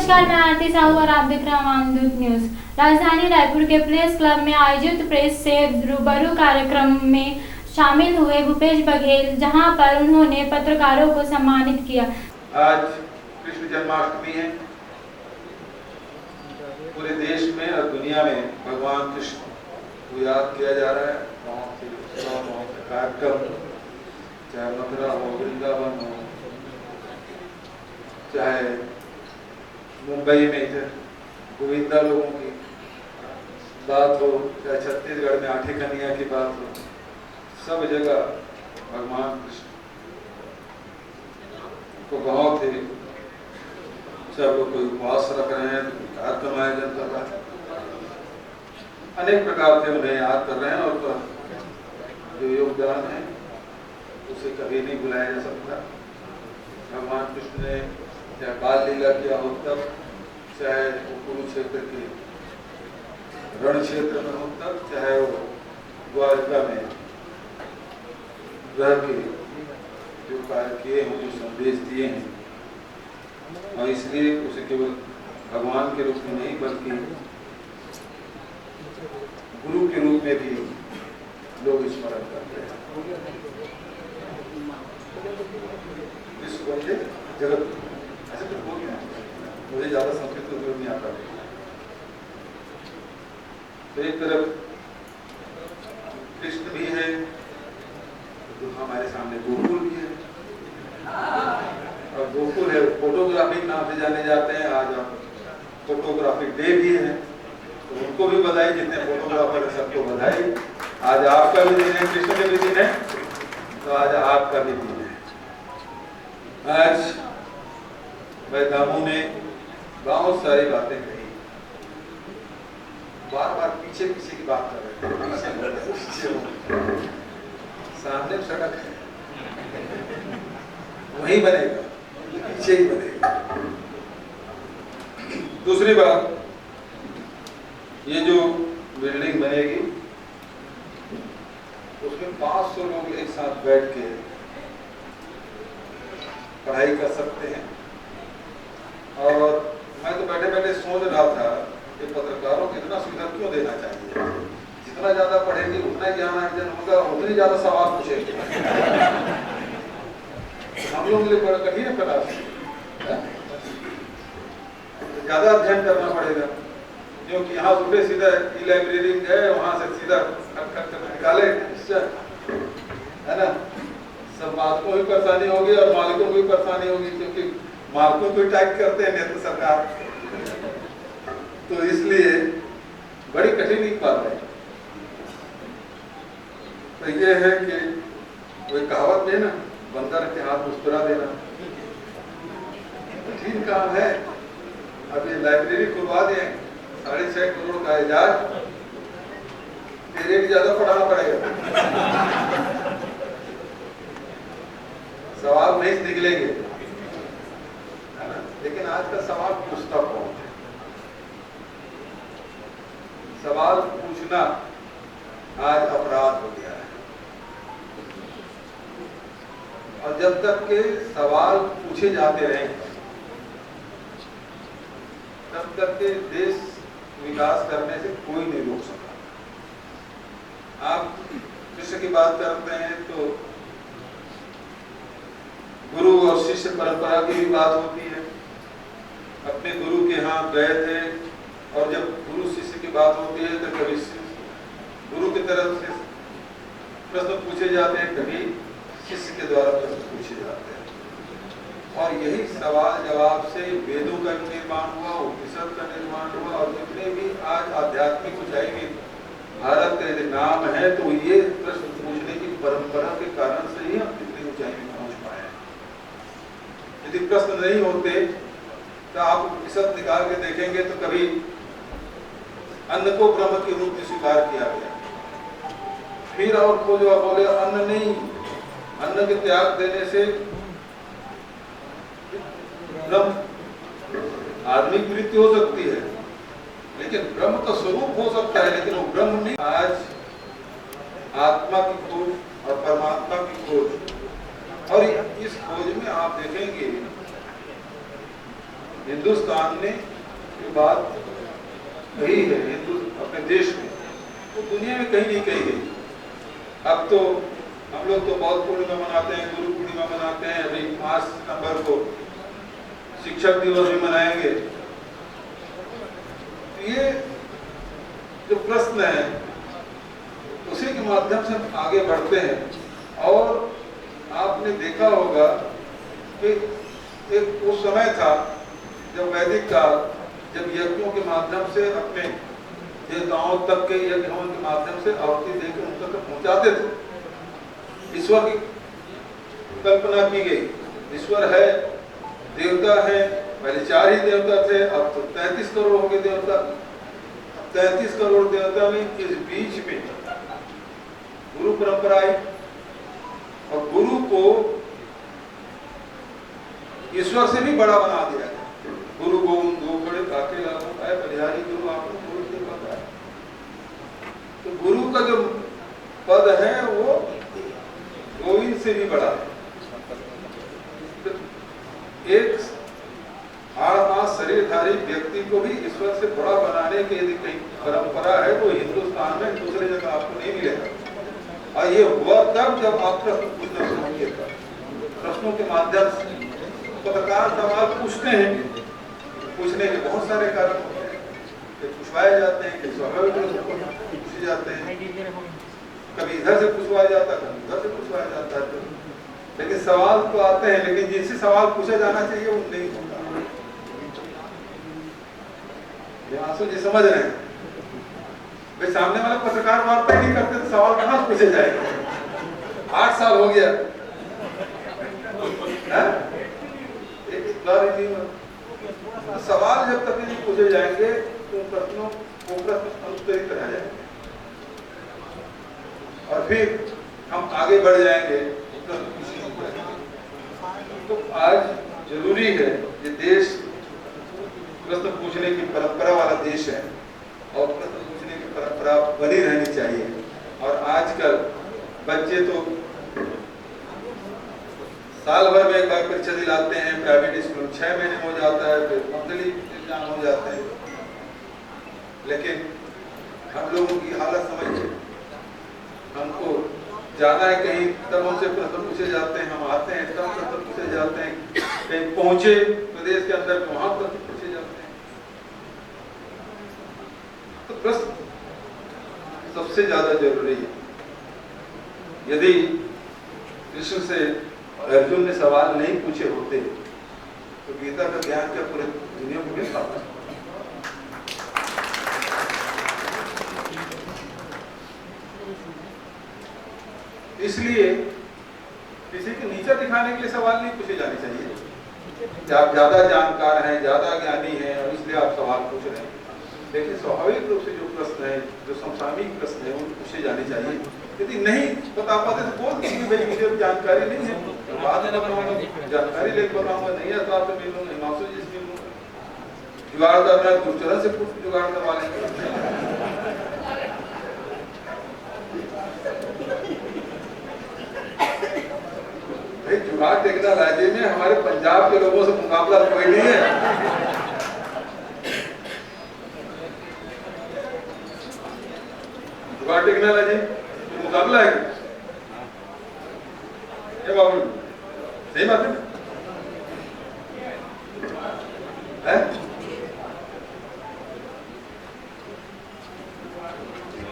नमस्कार, मैं आरती साहू और आप देख रहे हैं वामदूत न्यूज। राजधानी रायपुर के प्रेस क्लब में आयोजित प्रेस से रूबरू कार्यक्रम में शामिल हुए भूपेश बघेल, जहां पर उन्होंने पत्रकारों को सम्मानित किया। आज कृष्ण जन्माष्टमी है। पूरे देश में और दुनिया में भगवान कृष्ण को याद किया जा रहा है। कार्यक्रम चाहे मथुरा हो, वृंदावन हो, चाहे मुंबई में इधर गोविंदा लोगों की बात हो, चाहे छत्तीसगढ़ में आठे कन्हैया की बात हो, सब जगह भगवान कृष्ण को बहुत ही सब लोग कोई उपवास रख रहे हैं, कार्यक्रम आयोजन कर रहा है, अनेक प्रकार से उन्हें याद कर रहे हैं और जो योगदान है उसे कभी नहीं भुलाया जा सकता। भगवान कृष्ण ने चाहे बाल लीला किया हो तब, चाहे वो कुरुक्षेत्र के रण क्षेत्र में हो तब, चाहे वो द्वारका में रह के जो कार्य किए हैं, जो संदेश दिए हैं, और इसलिए उसे केवल भगवान के रूप में नहीं बल्कि गुरु के रूप में भी लोग स्मरण करते हैं। विश्व वंदे जगत, ऐसे तो बोल गया, मुझे ज्यादा संस्कृत का उपयोग नहीं आता। तो एक तरफ कृष्ण भी है, तो हमारे सामने गोकुल भी है, और गोकुल है फोटोग्राफी नाम से जाने जाते हैं। आज फोटोग्राफी डे भी है, तो उनको भी बधाई, जितने फोटोग्राफर है सबको बधाई। आज आपका भी दिन है, कृष्ण के भी दिन है, तो आज आपका भी दिन है। आज भाई दामू ने बहुत सारी बातें कही, बार बार पीछे पीछे की बात कर रहे थे, पीछे सामने सड़क है, वही बनेगा, पीछे ही बनेगा। दूसरी बात, ये जो बिल्डिंग बनेगी उसमें 500 लोग एक साथ बैठ के पढ़ाई कर सकते हैं। और मैं तो बैठे बैठे सोच रहा था कि पत्रकारों को इतना सुविधा क्यों देना चाहिए। जितना ज्यादा पढ़ेंगे उतना ज्ञान अर्जन होगा, उतनी ज्यादा सवाल पूछेंगे। हम लोग लिए बड़ा कठिन है क्लास, ज्यादा अध्ययन करना पड़ेगा, क्योंकि यहाँ उठे सीधा लाइब्रेरी गए, वहां से सीधा निकाले, है ना। सब मालिकों को भी परेशानी होगी और मालिकों को भी परेशानी होगी, क्योंकि मालिकों को टाइप करते हैं नेत्र सरकार, तो इसलिए बड़ी कठिन बात है। तो ये है कि कोई कहावत है ना, बंदर के हाथ मुस्कुरा देना, कठिन काम है। अब ये लाइब्रेरी खुलवा दें, 6.5 करोड़ का इजाज, तेरे भी ज्यादा पढ़ाना पड़ेगा, सवाल नहीं निकलेंगे, है ना। लेकिन आज का सवाल पूछता कौन है? सवाल पूछना आज अपराध हो गया है, और जब तक के सवाल पूछे जाते रहे तब तक के देश विकास करने से कोई नहीं रोक सकता। आप कृष्ण की बात करते हैं तो गुरु और शिष्य परंपरा की भी बात होती है। अपने गुरु के यहाँ गए थे, और जब गुरु शिष्य की बात होती है तो कभी गुरु की तरफ से प्रश्न पूछे जाते हैं, कभी शिष्य के द्वारा प्रश्न पूछे जाते हैं, और यही सवाल जवाब से वेदों का निर्माण हुआ, उपनिषद का निर्माण हुआ, और जितने भी आज आध्यात्मिक ऊंचाई में भारत का यदि नाम है तो ये प्रश्न पूछने की परंपरा के कारण से ही हम इतनी ऊंचाई में पहुंच पाए हैं। यदि प्रश्न नहीं होते तो आप उपनिषद निकाल के देखेंगे तो कभी अन्न को ब्रह्म के रूप में स्वीकार किया गया, फिर और खोजो बोले अन्न नहीं, अन्न के त्याग देने से ब्रह्म आदमी की मृत्यु हो सकती है, लेकिन ब्रह्म का स्वरूप हो सकता है, लेकिन वो ब्रह्म नहीं। आज आत्मा की खोज और परमात्मा की खोज, और इस खोज में आप देखेंगे हिंदुस्तान ने ये बात कही है हिंदू अपने देश में, तो दुनिया में कहीं नहीं कही गई। अब तो हम लोग तो बौद्ध पूर्णिमा मनाते हैं, गुरु पूर्णिमा मनाते हैं, अभी 5 सितंबर को शिक्षक दिवस भी मनाएंगे। ये जो प्रश्न है उसी के माध्यम से हम आगे बढ़ते हैं। और आपने देखा होगा कि एक उस समय था जब वैदिक काल, जब यज्ञों के माध्यम से अपने देवताओं तक के यज्ञ हवन के माध्यम से आहुति देकर उन तक पहुंचाते थे। ईश्वर की कल्पना की गई, ईश्वर है, देवता है। पहले 4 ही देवता थे, अब तो 33 करोड़ हो गए देवता। 33 करोड़ देवता में इस बीच में गुरु परंपरा आई और गुरु को ईश्वर से भी बड़ा बना दिया गया। गुरु गोविंद दो बड़े काके लागू आए, बलिहारी गुरु आपको गुरु से बताया। तो गुरु का जो पद है वो गोविंद से भी बड़ा है। तो एक हाड़-मास शरीरधारी व्यक्ति को भी ईश्वर से बड़ा बनाने की यदि कहीं परंपरा है तो हिंदुस्तान में दूसरी जगह आपको नहीं मिलेगा। और ये हुआ तब जब आप प्रश्न पूछना शुरू किया था। प्रश्नों के माध्यम से पत्रकार सवाल पूछते हैं, पूछने के बहुत सारे कारण होते हैं, कि पूछवाए जाते हैं, कि स्वाभाविक रूप से पूछे जाते हैं, कभी इधर से पूछवाया जाता है, कभी उधर से पूछवाया जाता है। लेकिन सवाल तो आते हैं, लेकिन जिनसे सवाल पूछा जाना चाहिए वो नहीं होता। आंसू जी समझ रहे हैं? भाई सामने वाले पत्रकार वार्ता नहीं करते तो सवाल कहाँ पूछे जाएंगे? 8 साल हो गया, एक बार ही नहीं। सवाल जब तक नहीं पूछे जाएंगे तो प्रश्नों को प्रश्न अनुत्तरित रह जाएंगे और फिर हम आगे बढ़ जाएंगे। तो आज जरूरी है कि देश प्रश्न पूछने की परंपरा वाला देश है और प्रश्न पूछने की परंपरा बनी रहनी चाहिए। और आजकल बच्चे तो साल भर में एक बार परीक्षा दिलाते हैं, प्राइवेट स्कूल 6 महीने हो जाता है, फिर मंथली एग्जाम हो जाते हैं। लेकिन हम लोगों की हालत समझिए, हमको जाना है कहीं तब हमसे प्रश्न पूछे जाते हैं, हम आते हैं तब प्रश्न पूछे जाते हैं, कहीं पहुंचे प्रदेश के अंदर वहां प्रश्न पूछे जाते हैं। तो प्रश्न सबसे ज्यादा जरूरी है। यदि कृष्ण से अर्जुन ने सवाल नहीं पूछे होते तो गीता का ज्ञान क्या पूरे दुनिया को मिल पाता? इसलिए किसी को नीचा दिखाने के लिए सवाल नहीं पूछे जाने चाहिए कि आप ज्यादा जानकार हैं, ज्यादा ज्ञानी हैं और इसलिए आप सवाल पूछ रहे हैं। लेकिन स्वाभाविक रूप से जो प्रश्न है, जो समसामयिक प्रश्न है, वो पूछे जाने चाहिए। यदि नहीं बता पाते तो बोल दीजिए भाई मुझे जानकारी नहीं है, बाद में बताऊंगा, जानकारी लेकर बताऊंगा, नहीं है तो आपसे मिल लूंगा, हिमांशु जी से मिल लूंगा, जुगाड़ करना है गुरुचरण से कुछ जुगाड़ करवा लेंगे। भाई जुगाड़ टेक्नोलॉजी में हमारे पंजाब के लोगों से मुकाबला कोई नहीं है। जुगाड़ टेक्नोलॉजी मुकाबला है क्या बाबू? सही बात है?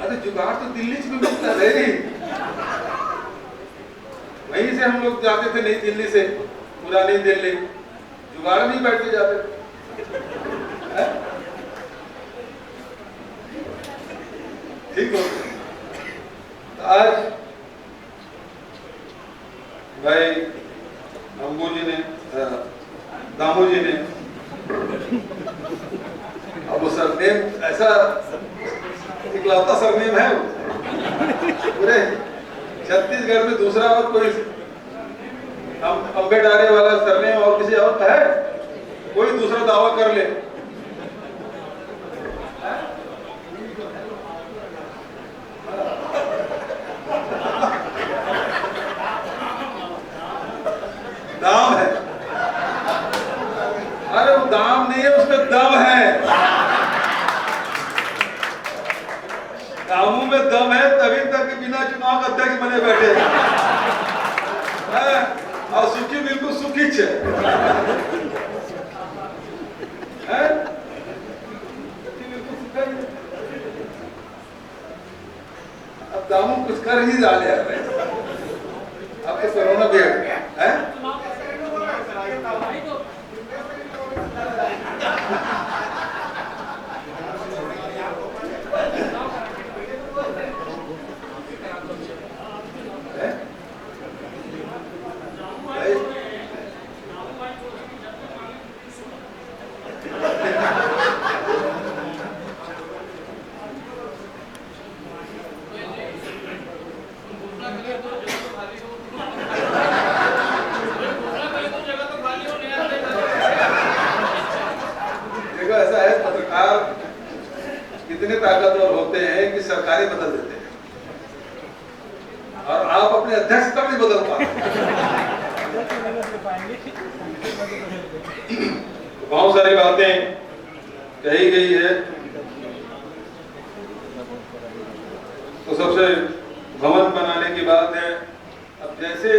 अरे जुगाड़ तो दिल्ली से भी मिलता है, वहीं से हम लोग जाते थे नई दिल्ली से, पुरानी दिल्ली, जुगाड़ नहीं बैठ के जाते थे। ठीक हो? तो आज भाई अंबू जी ने, दामू जी ने, अब वो सरनेम ऐसा इकलौता सरनेम है पूरे छत्तीसगढ़ में, दूसरा और कोई अम्बेडारे वाला सरनेम और किसी और का है? कोई दूसरा दावा कर ले। दाम है, अरे वो दाम नहीं है, दम है तभी तक बिना चुनाव का अध्यक्ष बने बैठे हैं। और सुखी बिल्कुल सुखी छे हैं? अब दामू कुछ कर ही डाले अब तो कोरोना भी है कितने ताकतवर होते हैं कि सरकारें बदल देते हैं और आप अपने अध्यक्ष का भी बदल पाते बहुत सारी बातें कही गई है। तो सबसे भवन बनाने की बात है। अब जैसे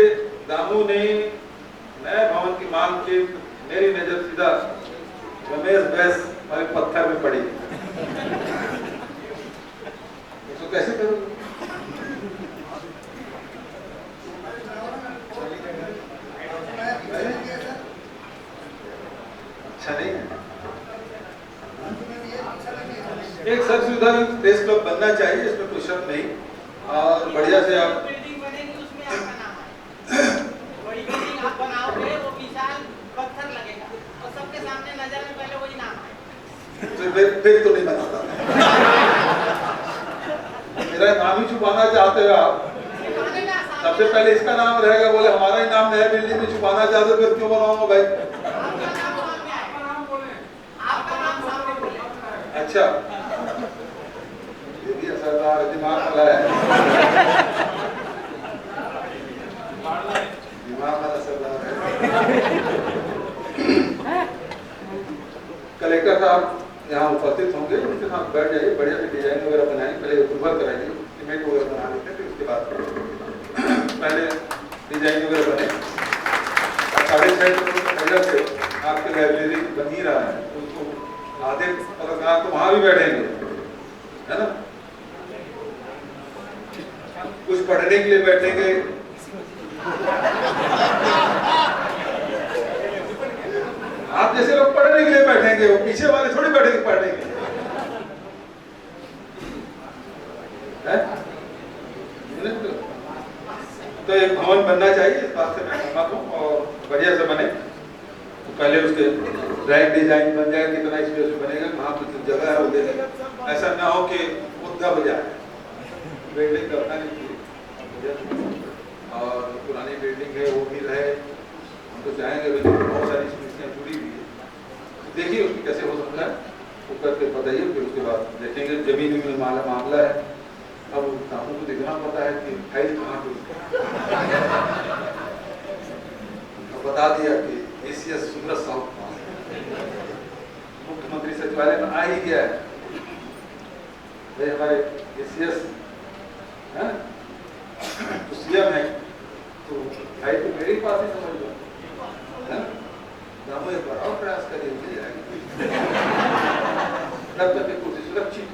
दामू ने नए भवन की मांग की, मेरी नजर सीधा रमेश बैस और पत्थर में पड़ी। तो कैसे करोगे? अच्छा नहीं है। एक सर्वसुविधा प्रेस क्लब बनना चाहिए, इसमें कोई शक नहीं। और बढ़िया से आप आप बनाओगे, वो विशाल पत्थर लगेगा और सबके सामने नजर में पहले वही नाम आएगा। फिर तो नहीं बनाता। मेरा नाम ही छुपाना चाहते हो आप? सबसे पहले इसका नाम रहेगा, बोले हमारा ही नाम नया बिल्डिंग में छुपाना चाहते, फिर क्यों बनाऊंगा भाई? अच्छा, ये भी असरदार दिमाग वाला है, दिमाग वाला असरदार है। कलेक्टर साहब यहाँ उपस्थित होंगे, उनके साथ बैठ जाइए, बढ़िया से डिजाइन वगैरह बनाएंगे, पहले अप्रूवल कराइए, इमेज वगैरह बना लेते हैं, फिर उसके बाद पहले डिजाइन वगैरह बने। 6.5 करोड़ से आपके लाइब्रेरी बन ही रहा है, उसको आधे पत्रकार तो वहां भी बैठेंगे, है ना? कुछ पढ़ने के लिए बैठेंगे, आप जैसे लोग पढ़ने के लिए बैठेंगे, वो पीछे वाले थोड़ी बैठेंगे पढ़ने के लिए, तो एक भवन बनना चाहिए, इस बात से मैं सहमत हूँ और बढ़िया से बने। तो पहले उसके ड्राइंग डिजाइन बन जाए, कितना स्पेस बनेगा, कहाँ कितनी जगह है वो देखेगा। ऐसा ना हो कि वो दब जाए, बिल्डिंग दबना नहीं चाहिए और पुरानी बिल्डिंग है वो भी रहे। हम तो चाहेंगे बहुत सारी स्मृतियाँ जुड़ी हुई है, देखिए उसकी कैसे हो सकता है, वो करके बताइए, फिर उसके बाद देखेंगे। जमीन में मामला है, अब दामू को देखना पड़ता है कि फाइल कहाँ पे, बता दिया कि एसीएस सुब्रत साहब मुख्यमंत्री सचिवालय में आ ही गया है, भाई हमारे एसीएस है तो सीएम है, तो फाइल तो मेरे पास ही समझ लो, दामू एक बार और प्रयास करिए, मिल जाएगा, तब तक कुर्सी सुरक्षित